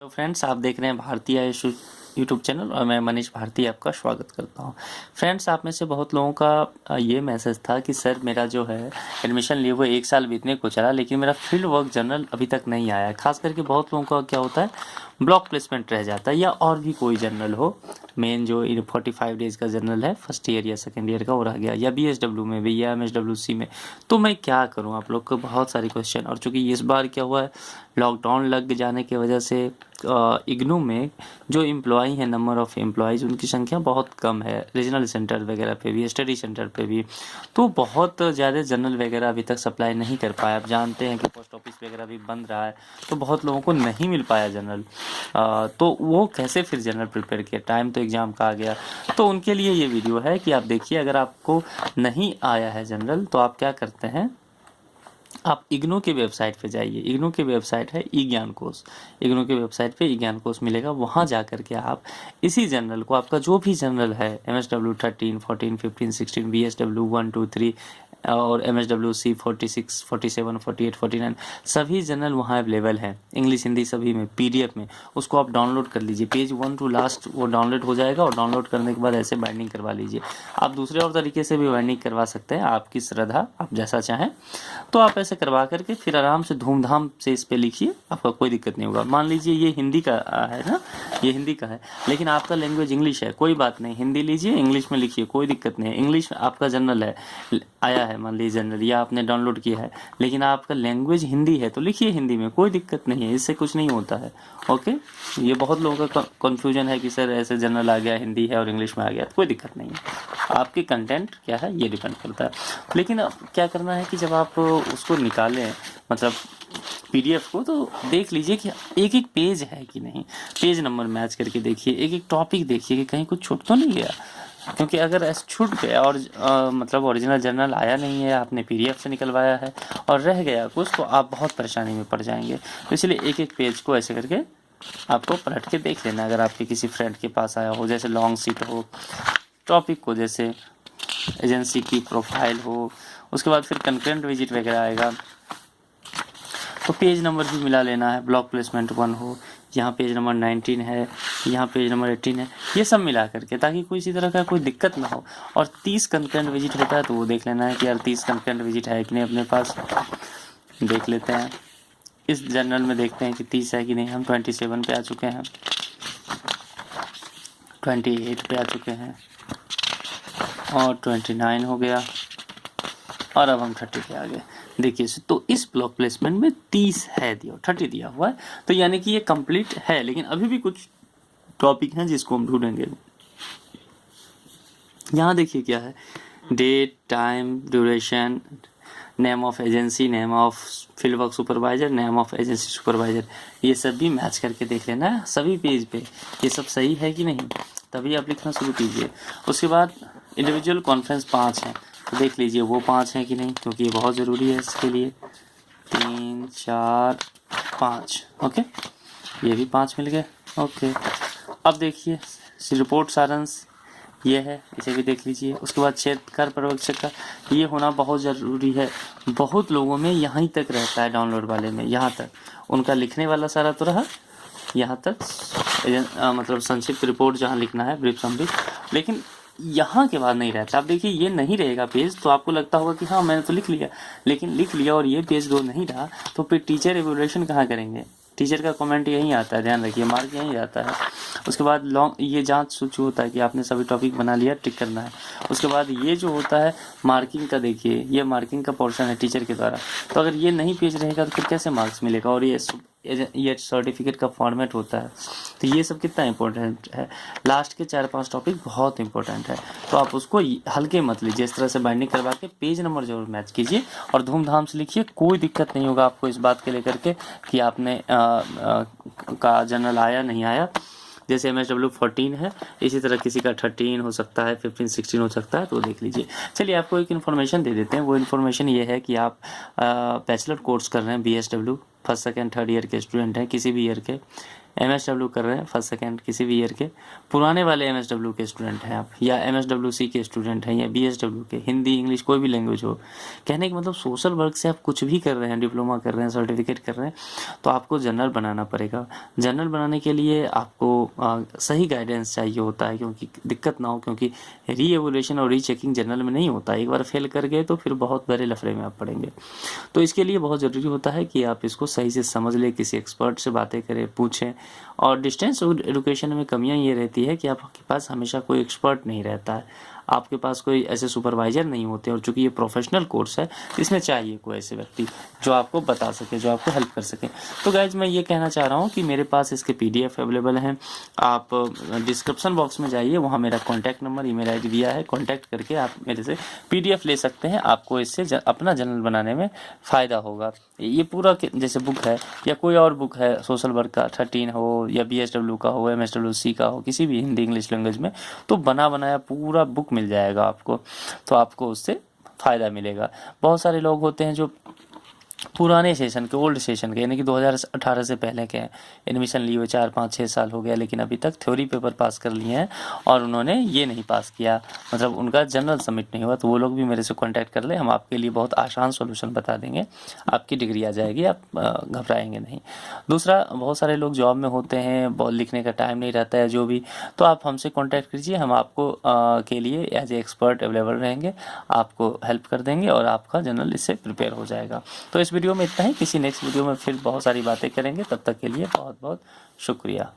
Hello friends, आप देख रहे हैं भारतीय आयुष यूट्यूब चैनल और मैं मनीष भारती आपका स्वागत करता हूं। फ्रेंड्स, आप में से बहुत लोगों का ये मैसेज था कि सर मेरा जो है एडमिशन लिए हुए 1 साल बीतने को चला, लेकिन मेरा फील्ड वर्क जर्नल अभी तक नहीं आया है। खास करके बहुत लोगों का क्या होता है, ब्लॉक प्लेसमेंट रह जाता है या और भी कोई जर्नल हो, मेन जो 45 डेज का जर्नल है फर्स्ट ईयर या सेकेंड ईयर का वो रह गया, या BSW में भी या MSWC में। तो मैं क्या करूं, आप लोग को बहुत सारे क्वेश्चन। और चूंकि इस बार क्या हुआ है, लॉकडाउन लग जाने की वजह से इग्नू में जो एम्प्लॉई हैं, नंबर ऑफ़ एम्प्लॉयज़ उनकी संख्या बहुत कम है। रीजनल सेंटर वगैरह पे भी, स्टडी सेंटर पे भी, तो बहुत ज़्यादा जर्नल वगैरह अभी तक सप्लाई नहीं कर पाया। आप जानते हैं कि पोस्ट ऑफिस वगैरह भी बंद रहा है, तो बहुत लोगों को नहीं मिल पाया जर्नल। तो वो कैसे फिर जर्नल प्रिपेयर किया, टाइम तो एग्ज़ाम का आ गया। तो उनके लिए ये वीडियो है कि आप देखिए, अगर आपको नहीं आया है जनरल तो आप क्या करते हैं, आप इग्नू के वेबसाइट पे जाइए। इग्नू की वेबसाइट है ई ज्ञान कोश। इग्नू के वेबसाइट पे ई ज्ञान कोश मिलेगा, वहाँ जा कर के आप इसी जनरल को, आपका जो भी जनरल है MSW 13, 14, 15, 16, BSW 1, 2, 3 और MSWC 46, 47, 48, 49 सभी जनरल वहाँ अवेलेबल हैं, इंग्लिश हिंदी सभी में, PDF में। उसको आप डाउनलोड कर लीजिए, पेज 1 टू लास्ट वो डाउनलोड हो जाएगा, और डाउनलोड करने के बाद ऐसे बाइंडिंग करवा लीजिए। आप दूसरे और तरीके से भी बाइंडिंग करवा सकते हैं, आपकी श्रद्धा, आप जैसा चाहें। तो आप ऐसे करवा करके फिर आराम से धूमधाम से इस पे लिखिए, आपका कोई दिक्कत नहीं होगा। मान लीजिए ये हिंदी का है ना, ये हिंदी का है, लेकिन आपका लैंग्वेज इंग्लिश है, कोई बात नहीं, हिंदी लीजिए, इंग्लिश में लिखिए, कोई दिक्कत नहीं है। इंग्लिश आपका जनरल है, आया है मान लीजिए जनरल, या आपने डाउनलोड किया है, लेकिन आपका लैंग्वेज हिंदी है तो लिखिए हिंदी में, कोई दिक्कत नहीं है, इससे कुछ नहीं होता है। ओके, ये बहुत लोगों का कन्फ्यूजन है कि सर ऐसे जनरल आ गया, हिंदी है और इंग्लिश में आ गया, कोई दिक्कत नहीं है। आपकी कंटेंट क्या है ये डिपेंड करता है। लेकिन क्या करना है कि जब आप उसको निकालें, मतलब PDF को, तो देख लीजिए कि एक एक पेज है कि नहीं, पेज नंबर मैच करके देखिए, एक एक टॉपिक देखिए कि कहीं कुछ छूट तो नहीं गया। क्योंकि अगर ऐसे छूट गया और मतलब ओरिजिनल जर्नल आया नहीं है, आपने PDF से निकलवाया है और रह गया कुछ, तो आप बहुत परेशानी में पड़ जाएंगे। तो इसलिए एक एक पेज को ऐसे करके आपको पलट के देख लेना। अगर आपके किसी फ्रेंड के पास आया हो, जैसे लॉन्ग शीट हो, टॉपिक को जैसे एजेंसी की प्रोफाइल हो, उसके बाद फिर कंकरेंट विजिट वगैरह आएगा, तो पेज नंबर भी मिला लेना है। ब्लॉक प्लेसमेंट 1 हो, यहाँ पेज नंबर 19 है, यहाँ पेज नंबर 18 है, ये सब मिला करके, ताकि कोई इसी तरह का कोई दिक्कत ना हो। और 30 कंकरेंट विजिट होता है तो वो देख लेना है कि यार 30 कंकरेंट विजिट है कि नहीं अपने पास, देख लेते हैं। इस जर्नल में देखते हैं कि 30 है कि नहीं। हम 27 पे आ चुके हैं, 28 पे आ चुके हैं, और 29 हो गया, और अब हम 30 पे आ गए। देखिए, तो इस ब्लॉक प्लेसमेंट में 30 है दिया, 30 दिया हुआ है, तो यानी कि ये कंप्लीट है। लेकिन अभी भी कुछ टॉपिक हैं जिसको हम ढूंढेंगे। यहाँ देखिए क्या है, date, time, duration, name of agency, name of field work supervisor, name of agency supervisor, ये सब भी मैच करके देख लेना है सभी पेज पे, ये सब सही है कि नहीं, तभी आप लिखना शुरू कीजिए। उसके बाद इंडिविजुअल कॉन्फ्रेंस 5 हैं, तो देख लीजिए वो 5 हैं कि नहीं, क्योंकि ये बहुत ज़रूरी है इसके लिए। 3, 4, 5, ओके, ये भी 5 मिल गए। ओके, अब देखिए रिपोर्ट सारांश ये है, इसे भी देख लीजिए। उसके बाद क्षेत्रकार पर्यवेक्षक का ये होना बहुत ज़रूरी है। बहुत लोगों में यहाँ तक रहता है, डाउनलोड वाले में यहाँ तक, उनका लिखने वाला सारा तो रहा यहाँ तक, मतलब संक्षिप्त रिपोर्ट जहाँ लिखना है, ब्रीफ समरी, लेकिन यहाँ के बाद नहीं रहता। आप देखिए ये नहीं रहेगा पेज, तो आपको लगता होगा कि हाँ मैंने तो लिख लिया, लेकिन लिख लिया और ये पेज 2 नहीं रहा, तो फिर टीचर एवेल्युएशन कहाँ करेंगे? टीचर का कमेंट यहीं आता है, ध्यान रखिए, मार्क यहीं आता है। उसके बाद लॉन्ग ये जांच सूची होता है कि आपने सभी टॉपिक बना लिया, टिक करना है। उसके बाद ये जो होता है मार्किंग का, देखिए ये मार्किंग का पोर्शन है टीचर के द्वारा, तो अगर ये नहीं पेज रहेगा तो फिर कैसे मार्क्स मिलेगा? और ये सर्टिफिकेट का फॉर्मेट होता है, तो ये सब कितना इंपॉर्टेंट है। लास्ट के 4-5 टॉपिक बहुत इंपॉर्टेंट है, तो आप उसको हल्के मत लीजिए, इस तरह से बाइंडिंग करवा के पेज नंबर जरूर मैच कीजिए और धूमधाम से लिखिए। कोई दिक्कत नहीं होगा आपको इस बात के लेकर के कि आपने का जनरल आया नहीं आया। जैसे MSW 14 है, इसी तरह किसी का 13 हो सकता है, 15, 16 हो सकता है, तो देख लीजिए। चलिए आपको एक इन्फॉर्मेशन दे देते हैं। वो इन्फॉर्मेशन ये है कि आप बैचलर कोर्स कर रहे हैं, BSW first, second, third year के स्टूडेंट हैं, किसी भी ईयर के, MSW कर रहे हैं फर्स्ट सेकेंड किसी भी ईयर के, पुराने वाले MSW के स्टूडेंट हैं आप, या MSWC के स्टूडेंट हैं, या BSW के, हिंदी इंग्लिश कोई भी लैंग्वेज हो, कहने का मतलब सोशल वर्क से आप कुछ भी कर रहे हैं, डिप्लोमा कर रहे हैं, सर्टिफिकेट कर रहे हैं, तो आपको जनरल बनाना पड़ेगा। जनरल बनाने के लिए आपको सही गाइडेंस चाहिए होता है, क्योंकि दिक्कत ना हो, क्योंकि रीएवोल्यूशन और रीचेकिंग जनरल में नहीं होता। एक बार फेल कर गए तो फिर बहुत बड़े लफड़े में आप पड़ेंगे। तो इसके लिए बहुत ज़रूरी होता है कि आप इसको सही से समझ लें, किसी एक्सपर्ट से बातें करें, पूछें। और डिस्टेंस एजुकेशन में कमियां ये रहती है कि आपके पास हमेशा कोई एक्सपर्ट नहीं रहता है, आपके पास कोई ऐसे सुपरवाइज़र नहीं होते, और चूंकि ये प्रोफेशनल कोर्स है तो इसमें चाहिए कोई ऐसे व्यक्ति जो आपको बता सके, जो आपको हेल्प कर सके। तो गाइज मैं ये कहना चाह रहा हूँ कि मेरे पास इसके PDF अवेलेबल हैं। आप डिस्क्रिप्शन बॉक्स में जाइए, वहाँ मेरा कॉन्टैक्ट नंबर, ईमेल ID दिया है, कॉन्टैक्ट करके आप मेरे से PDF ले सकते हैं। आपको इससे अपना जनरल बनाने में फ़ायदा होगा। ये पूरा जैसे बुक है या कोई और बुक है सोशल वर्क का 13 हो, या BSW का हो, MSWC का हो, किसी भी हिंदी इंग्लिश लैंग्वेज में, तो बना बनाया पूरा बुक मिल जाएगा आपको, तो आपको उससे फ़ायदा मिलेगा। बहुत सारे लोग होते हैं जो पुराने सेशन के, ओल्ड सेशन के, यानी कि 2018 से पहले के एडमिशन लिए हुए 4, 5, 6 साल हो गया, लेकिन अभी तक थ्योरी पेपर पास कर लिए हैं और उन्होंने ये नहीं पास किया, मतलब उनका जनरल सबमिट नहीं हुआ, तो वो लोग भी मेरे से कांटेक्ट कर ले, हम आपके लिए बहुत आसान सॉल्यूशन बता देंगे, आपकी डिग्री आ जाएगी, आप घबराएंगे नहीं। दूसरा, बहुत सारे लोग जॉब में होते हैं, बहुत लिखने का टाइम नहीं रहता है जो भी, तो आप हमसे कॉन्टैक्ट कीजिए, हम आपको के लिए एज ए एक्सपर्ट अवेलेबल रहेंगे, आपको हेल्प कर देंगे और आपका जनरल इससे प्रिपेयर हो जाएगा। तो इस वीडियो में इतना ही, किसी नेक्स्ट वीडियो में फिर बहुत सारी बातें करेंगे, तब तक के लिए बहुत बहुत शुक्रिया।